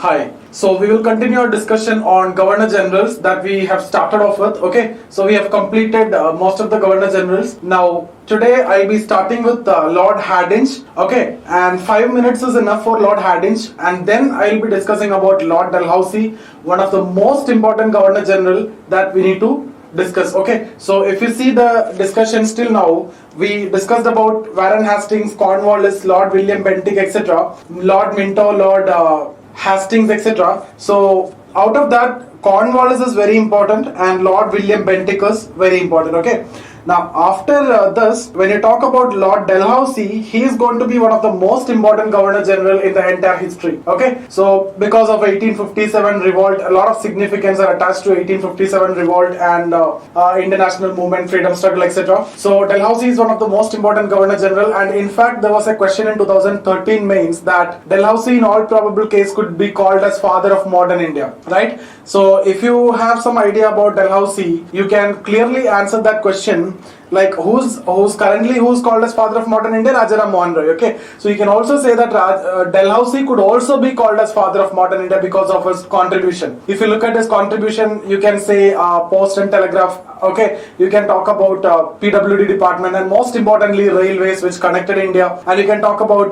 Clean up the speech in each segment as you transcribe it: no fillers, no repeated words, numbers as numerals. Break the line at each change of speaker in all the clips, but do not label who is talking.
Hi. So we will continue our discussion on Governor Generals that we have started off with. Okay. So we have completed most of the Governor Generals. Now today I'll be starting with Lord Hardinge. Okay. And 5 minutes is enough for Lord Hardinge, and then I'll be discussing about Lord Dalhousie, one of the most important Governor General that we need to discuss. Okay, so if you see the discussion still now, we discussed about Warren Hastings, Cornwallis, Lord William Bentinck, etc., Lord Minto, Lord Hastings, etc. So out of that, Cornwallis is very important and Lord William Bentinck is very important. Okay. Now, after this, when you talk about Lord Dalhousie, he is going to be one of the most important Governor General in the entire history. Okay, so because of 1857 revolt, a lot of significance are attached to 1857 revolt and international movement, freedom struggle, etc. So Dalhousie is one of the most important Governor General, and in fact, there was a question in 2013 mains that Dalhousie, in all probable case, could be called as father of modern India, right? So if you have some idea about Dalhousie, you can clearly answer that question. Like who's called as father of modern India? Rajaram Mohan Roy. Okay, so you can also say that Dalhousie could also be called as father of modern India because of his contribution. If you look at his contribution, you can say post and telegraph. Okay, you can talk about PWD department, and most importantly railways, which connected India, and you can talk about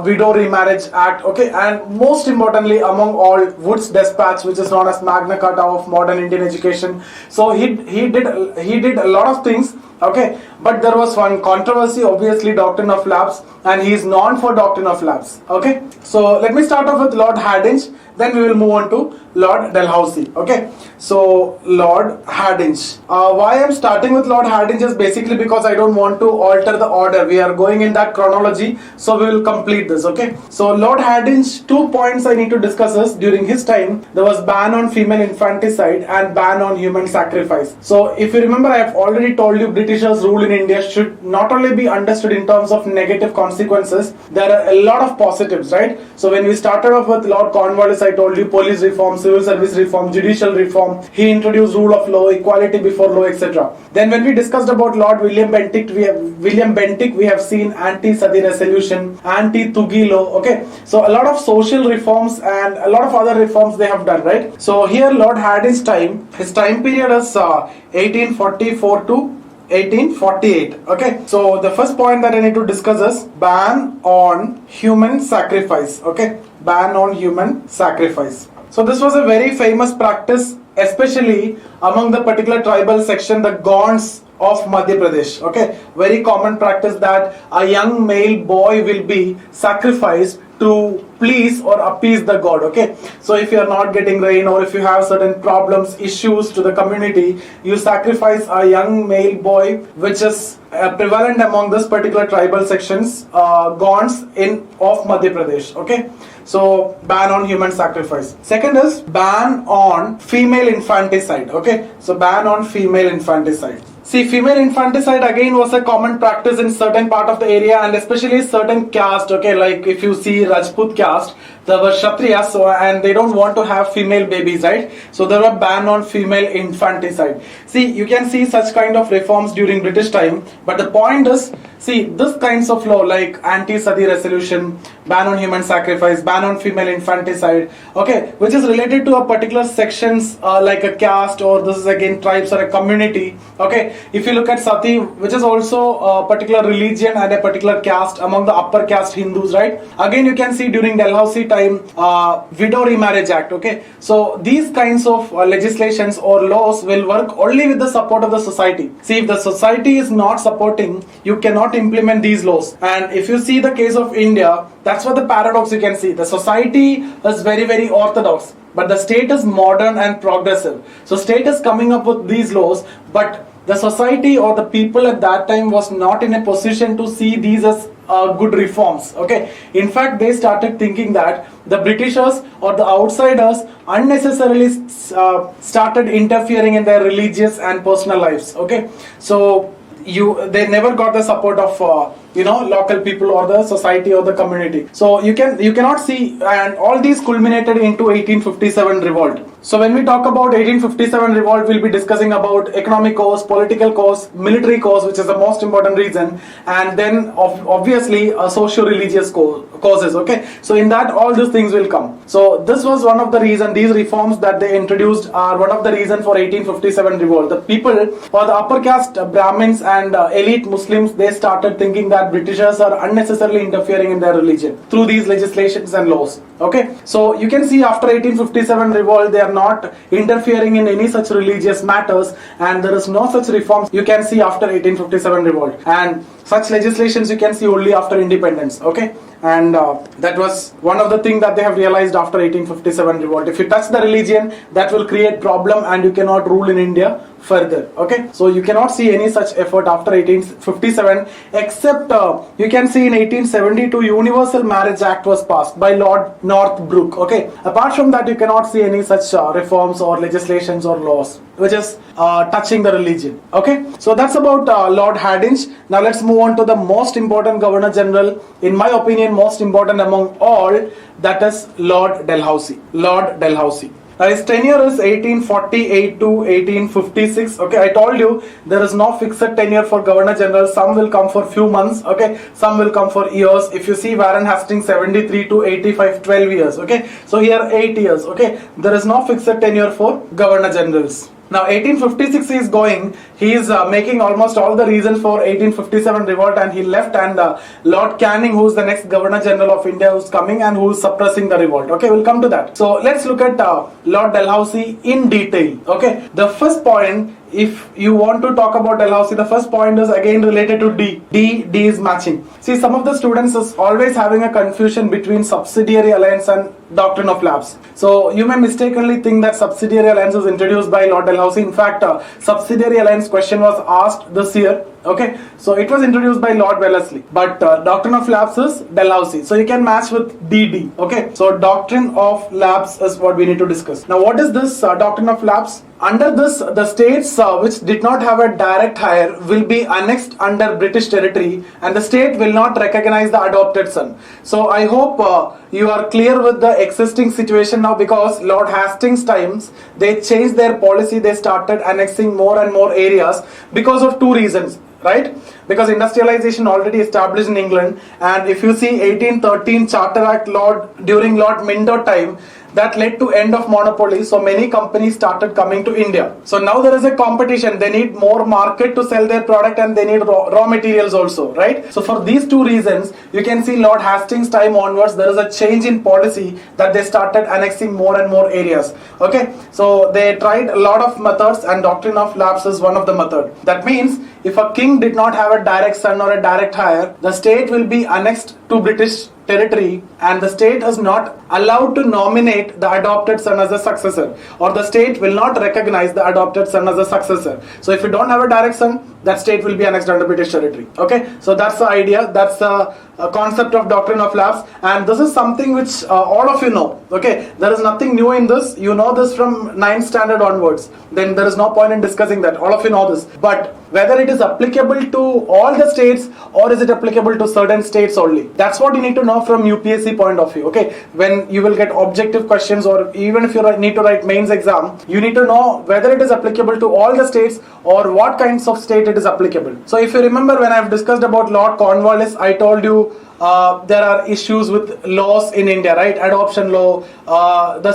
widow remarriage act. Okay, and most importantly among all, Wood's dispatch, which is known as Magna Carta of modern Indian education. So he did a lot of things. Okay, but there was one controversy, obviously doctrine of lapse, and he is known for doctrine of lapse. Okay, so let me start off with Lord Hardinge, then we will move on to Lord Dalhousie. Okay, so Lord Hardinge. Why I am starting with Lord Hardinge is basically because I don't want to alter the order. We are going in that chronology, so we will complete this. Okay, so Lord Hardinge, 2 points I need to discuss is during his time there was ban on female infanticide and ban on human sacrifice. So if you remember, I have already told you Britishers' rule in India should not only be understood in terms of negative consequences, there are a lot of positives, right? So when we started off with Lord Cornwallis, I told you police reform, civil service reform, judicial reform. He introduced rule of law, equality before law, etc. Then when we discussed about Lord William Bentinck, we have seen anti-Sati resolution, anti-Thugi law. Okay, so a lot of social reforms and a lot of other reforms they have done, right? So here Lord Hardinge's time, his time period is 1844 to 1848. Okay, so the first point that I need to discuss is ban on human sacrifice. Okay, ban on human sacrifice. So this was a very famous practice, especially among the particular tribal section, the Gonds of Madhya Pradesh. Okay, very common practice that a young male boy will be sacrificed to please or appease the god. Okay, so if you are not getting rain, or if you have certain problems, issues to the community, you sacrifice a young male boy, which is prevalent among this particular tribal sections, Gonds of Madhya Pradesh. Okay, so ban on human sacrifice. Second is ban on female infanticide. Okay, so ban on female infanticide. See, female infanticide again was a common practice in certain part of the area, and especially certain caste. Okay, like if you see Rajput caste, there were Kshatriyas, so, and they don't want to have female babies, right? So there were ban on female infanticide. See, you can see such kind of reforms during British time, but the point is, see, this kinds of law like anti-Sati resolution, ban on human sacrifice, ban on female infanticide, okay, which is related to a particular sections like a caste, or this is again tribes or a community. Okay, if you look at Sati, which is also a particular religion and a particular caste among the upper caste Hindus, right? Again, you can see during Dalhousie time, widow remarriage act. Okay, so these kinds of legislations or laws will work only with the support of the society. See, if the society is not supporting, you cannot implement these laws. And if you see the case of India, that's what the paradox you can see. The society is very, very orthodox, but the state is modern and progressive. So state is coming up with these laws, but the society or the people at that time was not in a position to see these as good reforms. Okay, in fact, they started thinking that the Britishers or the outsiders unnecessarily started interfering in their religious and personal lives. Okay, so they never got the support of local people or the society or the community. So you cannot see, and all these culminated into 1857 revolt. So when we talk about 1857 revolt, we'll be discussing about economic cause, political cause, military cause, which is the most important reason, and then obviously socio-religious causes. Okay, so in that all these things will come. So this was one of the reason. These reforms that they introduced are one of the reason for 1857 revolt. The people or the upper caste Brahmins and elite Muslims, they started thinking that Britishers are unnecessarily interfering in their religion through these legislations and laws. Okay, so you can see after 1857 revolt, they are not interfering in any such religious matters, and there is no such reforms you can see after 1857 revolt, and such legislations you can see only after independence. Okay, and that was one of the things that they have realized after 1857 revolt. If you touch the religion, that will create problem and you cannot rule in India further. Okay, so you cannot see any such effort after 1857, except you can see in 1872 Universal Marriage Act was passed by Lord Northbrook. Okay, apart from that you cannot see any such reforms or legislations or laws which is touching the religion. Okay, so that's about Lord Hardinge. Now let's move on to the most important Governor General, in my opinion most important among all, that is Lord Dalhousie. Lord Dalhousie. His tenure is 1848 to 1856. Okay, I told you there is no fixed tenure for Governor General. Some will come for few months. Okay, some will come for years. If you see Warren Hastings 73 to 85, 12 years. Okay, so here 8 years. Okay, there is no fixed tenure for Governor Generals. Now 1856 he is going, he is making almost all the reasons for 1857 revolt, and he left, and Lord Canning, who is the next Governor General of India, who is coming and who is suppressing the revolt. Okay, we'll come to that. So let's look at Lord Dalhousie in detail. Okay, the first point, if you want to talk about Dalhousie, the first point is again related to D. D is matching. See, some of the students is always having a confusion between subsidiary alliance and doctrine of lapse. So you may mistakenly think that subsidiary alliance was introduced by Lord Dalhousie. In fact, subsidiary alliance question was asked this year. Okay, so it was introduced by Lord Wellesley, but doctrine of lapse is Dalhousie. So you can match with DD. Okay, so doctrine of lapse is what we need to discuss. Now, what is this doctrine of lapse? Under this, the states which did not have a direct hire will be annexed under British territory, and the state will not recognize the adopted son. So I hope you are clear with the existing situation now, because Lord Hastings times they changed their policy. They started annexing more and more areas because of two reasons. Right? Because industrialization already established in England, and if you see 1813 Charter Act during Lord Minto time, that led to end of monopoly, so many companies started coming to India. So now there is a competition, they need more market to sell their product, and they need raw materials also, right? So for these two reasons, you can see Lord Hastings time onwards, there is a change in policy that they started annexing more and more areas. Okay, so they tried a lot of methods, and doctrine of lapse is one of the method. That means if a king did not have a direct son or a direct hire, the state will be annexed to British territory, and the state is not allowed to nominate the adopted son as a successor, or the state will not recognize the adopted son as a successor. So if you don't have a direct son, that state will be annexed under British territory. Okay, so that's the idea, that's the concept of doctrine of lapse, and this is something which all of you know. Okay, there is nothing new in this, you know this from 9th standard onwards, then there is no point in discussing that, all of you know this. But whether it is applicable to all the states or is it applicable to certain states only, that's what you need to know from UPSC point of view. Okay, when you will get objective questions, or even if you need to write mains exam, you need to know whether it is applicable to all the states or what kinds of state it is applicable. So if you remember, when I have discussed about Lord Cornwallis, I told you there are issues with laws in India, right? Adoption law,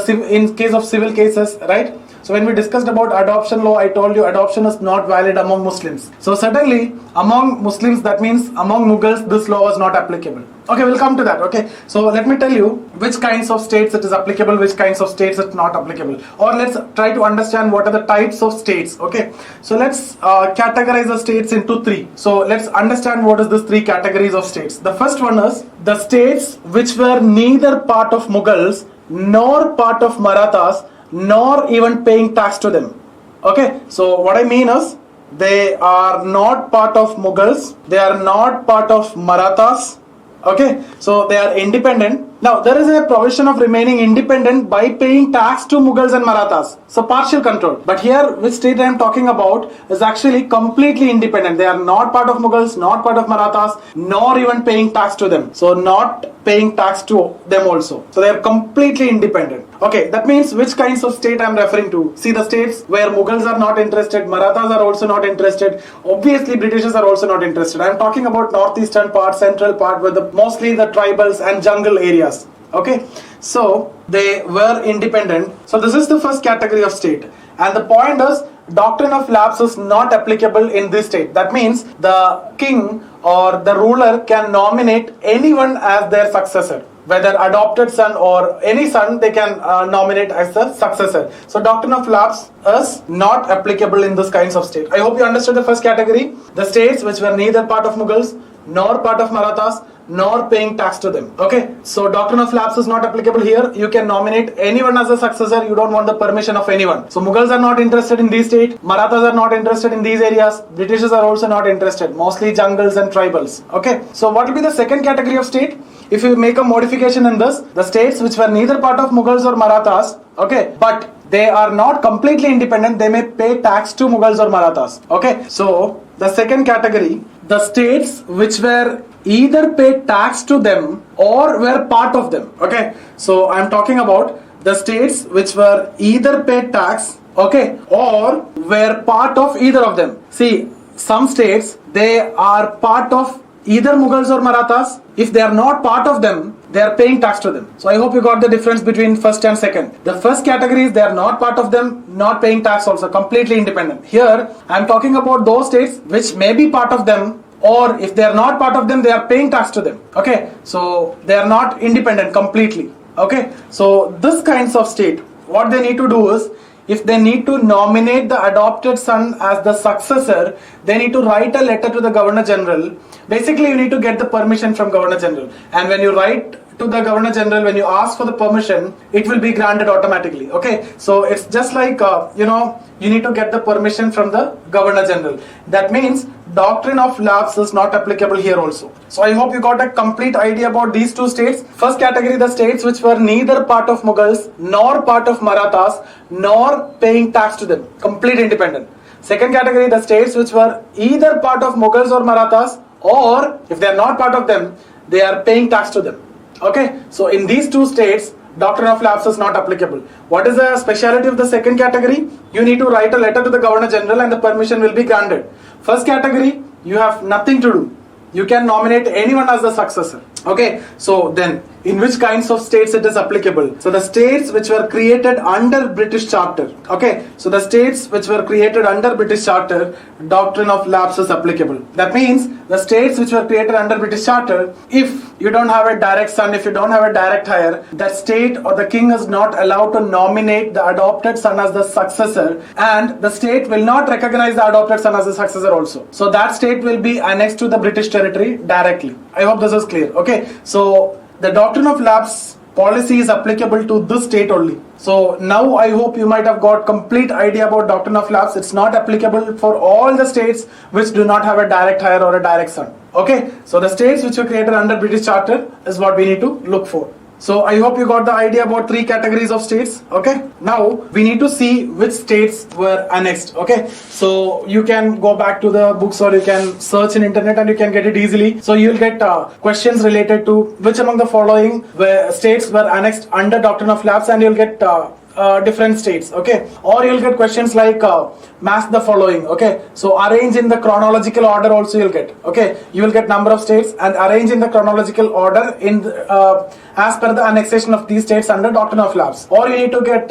in case of civil cases, right? So when we discussed about adoption law, I told you adoption is not valid among Muslims. So certainly among Muslims, that means among Mughals, this law was not applicable. Okay, we'll come to that. Okay, so let me tell you which kinds of states it is applicable, which kinds of states it's not applicable, or let's try to understand what are the types of states. Okay, so let's categorize the states into three. So let's understand what is these three categories of states. The first one is the states which were neither part of Mughals nor part of Marathas, nor even paying tax to them. Okay, so what I mean is, they are not part of Mughals, they are not part of Marathas. Okay, so they are independent, Now, there is a provision of remaining independent by paying tax to Mughals and Marathas. So, partial control. But here, which state I am talking about is actually completely independent. They are not part of Mughals, not part of Marathas, nor even paying tax to them. So, not paying tax to them also. So, they are completely independent. Okay, that means which kinds of state I am referring to. See, the states where Mughals are not interested, Marathas are also not interested. Obviously, Britishers are also not interested. I am talking about northeastern part, central part, where mostly the tribals and jungle areas. Okay, so they were independent. So this is the first category of state, and the point is doctrine of lapse is not applicable in this state. That means the king or the ruler can nominate anyone as their successor, whether adopted son or any son, they can nominate as the successor. So doctrine of lapse is not applicable in this kinds of state. I hope you understood the first category. The states which were neither part of Mughals nor part of Marathas nor paying tax to them. Okay, so doctrine of lapse is not applicable here. You can nominate anyone as a successor. You don't want the permission of anyone. So Mughals are not interested in these states. Marathas are not interested in these areas. Britishers are also not interested. Mostly jungles and tribals. Okay, so what will be the second category of state? If you make a modification in this, the states which were neither part of Mughals or Marathas, okay, but they are not completely independent, they may pay tax to Mughals or Marathas. Okay, so the second category, the states which were either paid tax to them or were part of them. Okay, so I am talking about the states which were either paid tax, okay, or were part of either of them. See, some states, they are part of either Mughals or Marathas. If they are not part of them, they are paying tax to them. So I hope you got the difference between first and second. The first category is they are not part of them, not paying tax also, completely independent. Here I am talking about those states which may be part of them, or if they are not part of them, they are paying tax to them. Okay, so they are not independent completely. Okay, so this kinds of state, what they need to do is, if they need to nominate the adopted son as the successor, they need to write a letter to the Governor General. Basically, you need to get the permission from Governor General. And when you write to the Governor General, when you ask for the permission, it will be granted automatically. Okay, so it's just like, you need to get the permission from the Governor General. That means doctrine of lapse is not applicable here also. So I hope you got a complete idea about these two states. First category, the states which were neither part of Mughals nor part of Marathas nor paying tax to them, complete independent. Second category, the states which were either part of Mughals or Marathas, or if they are not part of them, they are paying tax to them. Okay, so in these two states, doctrine of lapse is not applicable. What is the speciality of the second category? You need to write a letter to the Governor General and the permission will be granted. First category, you have nothing to do. You can nominate anyone as the successor. Okay, so then in which kinds of states it is applicable? So the states which were created under British Charter. Okay, so the states which were created under British Charter, doctrine of lapse is applicable. That means the states which were created under British Charter, if you don't have a direct son, if you don't have a direct heir, that state or the king is not allowed to nominate the adopted son as the successor, and the state will not recognize the adopted son as the successor also. So that state will be annexed to the British territory directly. I hope this is clear. Okay, so the doctrine of lapse policy is applicable to this state only. So now I hope you might have got complete idea about doctrine of lapse. It's not applicable for all the states which do not have a direct heir or a direct son. Okay, so the states which were created under British Charter is what we need to look for. So I hope you got the idea about three categories of states. Okay, now we need to see which states were annexed. Okay, so you can go back to the books or you can search in internet and you can get it easily. So you'll get questions related to which among the following states were annexed under doctrine of lapse, and you'll get different states. Okay, or you'll get questions like match the following. Okay, so arrange in the chronological order also you'll get. Okay, you will get number of states and arrange in the chronological order in as per the annexation of these states under doctrine of lapse. Or you need to get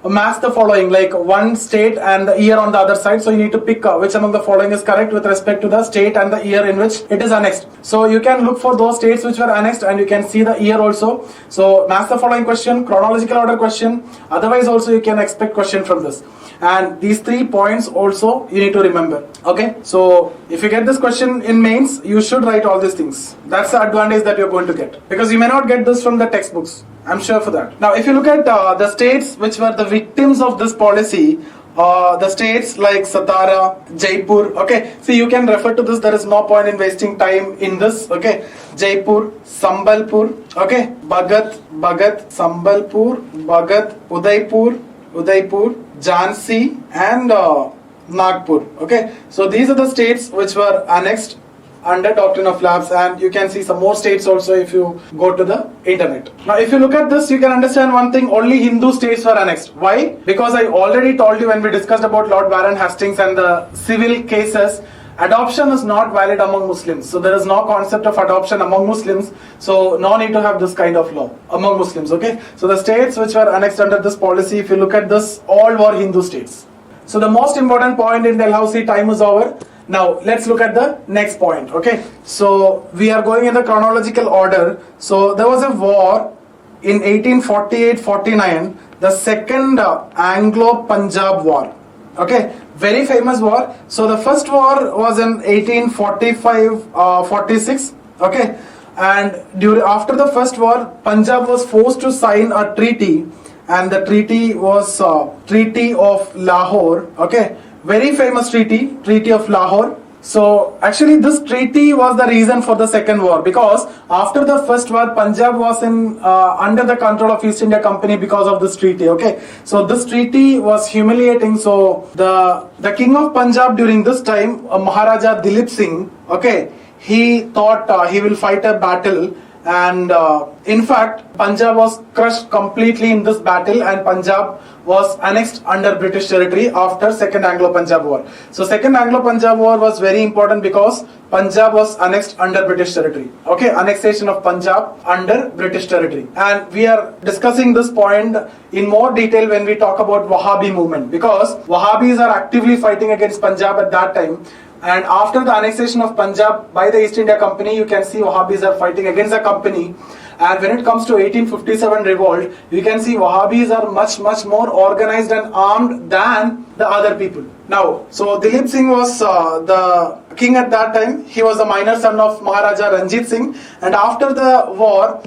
match the following, like one state and the year on the other side. So you need to pick which among the following is correct with respect to the state and the year in which it is annexed. So you can look for those states which were annexed and you can see the year also. So match the following question, chronological order question. Otherwise also you can expect question from this. And these 3 points also you need to remember. Okay, so if you get this question in mains, you should write all these things. That's the advantage that you're going to get, because you may not get this from the textbooks. I'm sure for that. Now if you look at the states which were the victims of this policy, the states like Satara, Jaipur. Okay, see, you can refer to this. There is no point in wasting time in this. Okay, Jaipur, Sambalpur. Okay, Bhagat, Sambalpur, Bhagat, Udaipur, Jhansi, and Nagpur. Okay, so these are the states which were annexed under doctrine of lapse, and you can see some more states also if you go to the internet. Now if you look at this, you can understand one thing: only Hindu states were annexed. Why? Because I already told you when we discussed about Lord Warren Hastings and the civil cases, adoption is not valid among Muslims. So there is no concept of adoption among Muslims, so no need to have this kind of law among Muslims. Okay, so the states which were annexed under this policy, if you look at this, all were Hindu states. So the most important point in Dalhousie, time is over. Now let's look at the next point. Okay, so we are going in the chronological order. So there was a war in 1848-49, the second Anglo-Punjab war. Okay, very famous war. So the first war was in 1845-46. Okay, and after the first war, Punjab was forced to sign a treaty, and the treaty was Treaty of Lahore. Okay, very famous Treaty of Lahore. So actually this treaty was the reason for the second war, because after the first war, Punjab was in under the control of East India Company because of this treaty. Okay, so this treaty was humiliating. So the king of Punjab during this time, Maharaja Dilip Singh, okay, he thought he will fight a battle, and in fact Punjab was crushed completely in this battle, and Punjab was annexed under British territory after Second Anglo-Punjab War. So Second Anglo-Punjab War was very important because Punjab was annexed under British territory. Okay, annexation of Punjab under British territory. And we are discussing this point in more detail when we talk about Wahhabi movement, because Wahhabis are actively fighting against Punjab at that time. And after the annexation of Punjab by the East India Company, you can see Wahhabis are fighting against the company. And when it comes to 1857 revolt, you can see Wahhabis are much more organized and armed than the other people. Now, so Dilip Singh was the king at that time. He was the minor son of Maharaja Ranjit Singh, and after the war,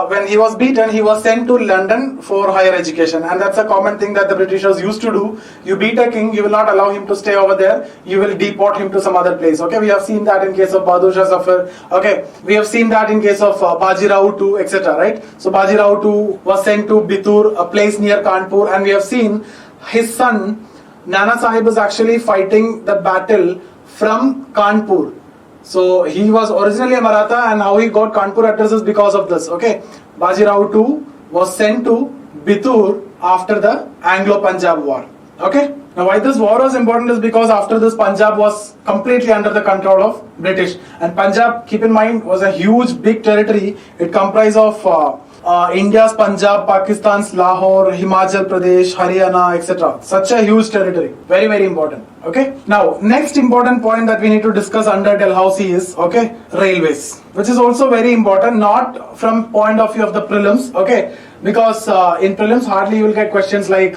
when he was beaten, he was sent to London for higher education. And that's a common thing that the Britishers used to do. You beat a king, you will not allow him to stay over there, you will deport him to some other place. Okay, we have seen that in case of Bahadur Shah Zafar. Okay, we have seen that in case of Baji Rao II, etc. Right? So Baji Rao II was sent to Bitur, a place near Kanpur, and we have seen his son Nana Sahib is actually fighting the battle from Kanpur. So he was originally a Maratha, and how he got Kanpur address is because of this. Okay, Baji Rao II was sent to Bitur after the Anglo-Punjab War. Okay, now why this war was important is because after this Punjab was completely under the control of British, and Punjab, keep in mind, was a huge big territory. It comprised of India's Punjab, Pakistan's Lahore, Himachal Pradesh, Haryana, etc. Such a huge territory. Very important. Okay. Now, next important point that we need to discuss under Dalhousie is, okay, railways, which is also very important, not from point of view of the prelims, okay, because in prelims hardly you will get questions like,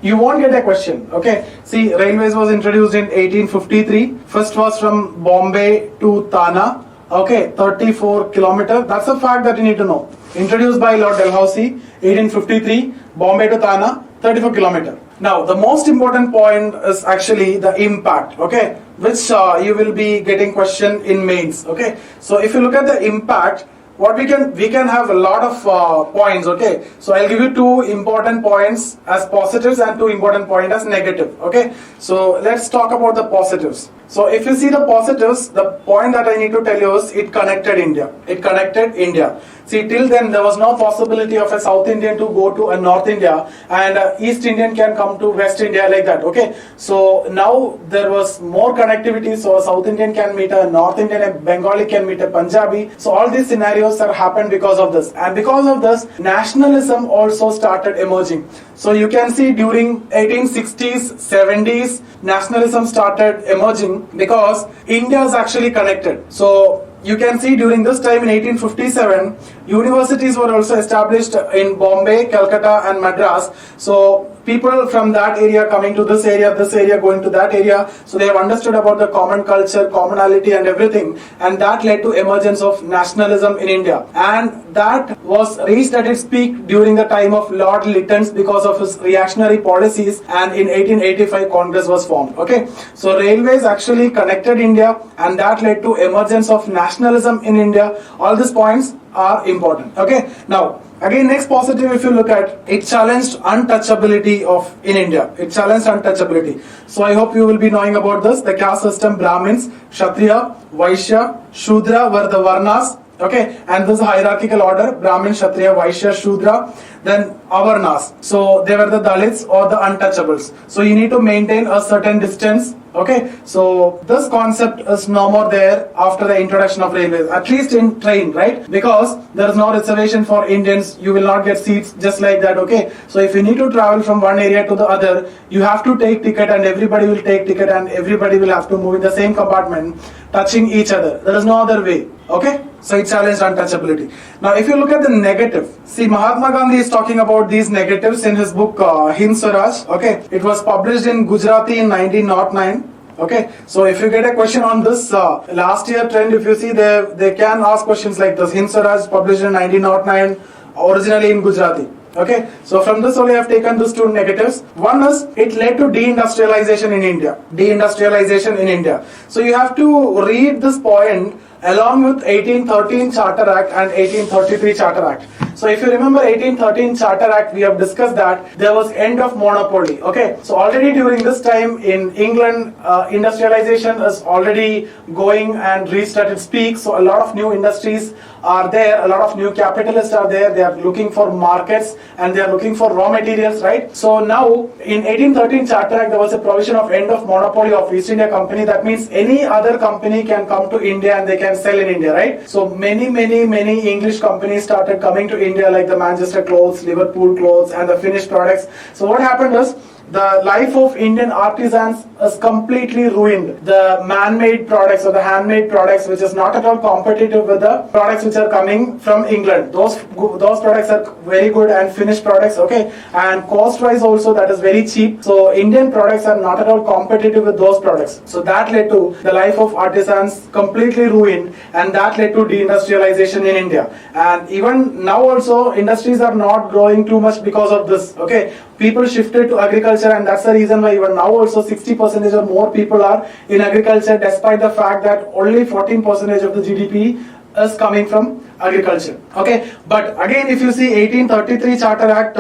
you won't get a question, okay. See, railways was introduced in 1853. First was from Bombay to Tana, okay, 34 kilometer. That's a fact that you need to know. Introduced by Lord Dalhousie, 1853, Bombay to Tana, 34 kilometer. Now, the most important point is actually the impact, okay, which you will be getting question in mains, okay. So if you look at the impact, what we can have a lot of points, okay. So I'll give you two important points as positives and two important points as negative, okay. So let's talk about the positives. So if you see the positives, the point that I need to tell you is it connected India. It connected India. See, till then there was no possibility of a South Indian to go to a North India, and East Indian can come to West India like that, okay. So now there was more connectivity, so a South Indian can meet a North Indian, a Bengali can meet a Punjabi. So all these scenarios are happened because of this, and because of this, nationalism also started emerging. So you can see during 1860s, 70s, nationalism started emerging because India is actually connected. So you can see during this time in 1857, universities were also established in Bombay, Calcutta and Madras. So people from that area coming to this area going to that area, so they have understood about the common culture, commonality and everything, and that led to emergence of nationalism in India, and that was reached at its peak during the time of Lord Lytton because of his reactionary policies, and in 1885 Congress was formed. Okay, so railways actually connected India, and that led to emergence of nationalism in India. All these points are important. Okay, now again, next positive, if you look at it, challenged untouchability of in India. It challenged untouchability. So I hope you will be knowing about this. The caste system: Brahmins, Kshatriya, Vaishya, Shudra were the Varnas. Okay, and this is hierarchical order: Brahmin, Kshatriya, Vaishya, Shudra. Then Avarnas. So they were the Dalits or the untouchables. So you need to maintain a certain distance. Okay, so this concept is no more there after the introduction of railways, at least in train, right? Because there is no reservation for Indians, you will not get seats just like that. Okay, so if you need to travel from one area to the other, you have to take ticket, and everybody will take ticket, and everybody will have to move in the same compartment, touching each other. There is no other way. Okay, so it challenged untouchability. Now if you look at the negative, see, Mahatma Gandhi is talking about these negatives in his book Hind Swaraj. Okay, it was published in Gujarati in 1909. Okay, so if you get a question on this last year trend, if you see, they can ask questions like this. Hind Swaraj published in 1909, originally in Gujarati. Okay, so from this only I have taken these two negatives. One is it led to deindustrialization in India. Deindustrialization in India. So you have to read this point along with 1813 Charter Act and 1833 Charter Act. So if you remember 1813 Charter Act, we have discussed that there was end of monopoly. Okay, so already during this time in England, industrialization is already going and reached at its peak. So a lot of new industries are there, a lot of new capitalists are there. They are looking for markets and they are looking for raw materials, right? So now in 1813 Charter Act, there was a provision of end of monopoly of East India Company. That means any other company can come to India and they can sell in India, right? So many English companies started coming to India, like the Manchester clothes, Liverpool clothes, and the finished products. So what happened is the life of Indian artisans is completely ruined. The man-made products or the handmade products, which is not at all competitive with the products which are coming from England. Those products are very good and finished products, okay, and cost-wise also that is very cheap. So Indian products are not at all competitive with those products. So that led to the life of artisans completely ruined, and that led to deindustrialization in India. And even now also industries are not growing too much because of this. Okay, people shifted to agriculture, and that's the reason why even now also 60% or more people are in agriculture, despite the fact that only 14% of the GDP is coming from agriculture. Okay, but again, if you see 1833 Charter Act,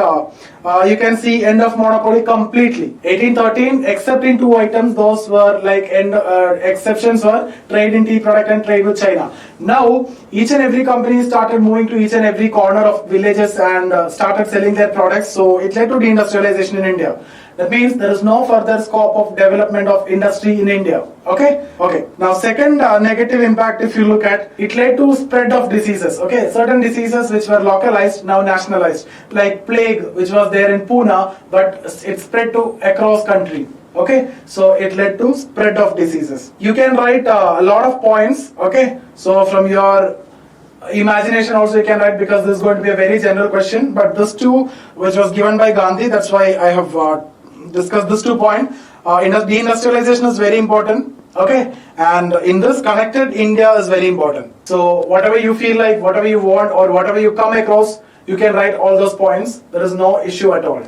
you can see end of monopoly completely. 1813, except in two items, those were like exceptions were trade in tea product and trade with China. Now each and every company started moving to each and every corner of villages and started selling their products. So it led to deindustrialization in India. That means there is no further scope of development of industry in India. Okay. Now second negative impact, if you look at, it led to spread of diseases. Okay, certain diseases which were localized now nationalized, like plague, which was there in Pune, but it spread to across country. Okay, so it led to spread of diseases. You can write a lot of points. Okay, so from your imagination also you can write, because this is going to be a very general question. But this two, which was given by Gandhi, that's why I have discussed this 2 points. Deindustrialization is very important. Okay, and in this, connected India is very important. So whatever you feel like, whatever you want, or whatever you come across, you can write all those points. There is no issue at all.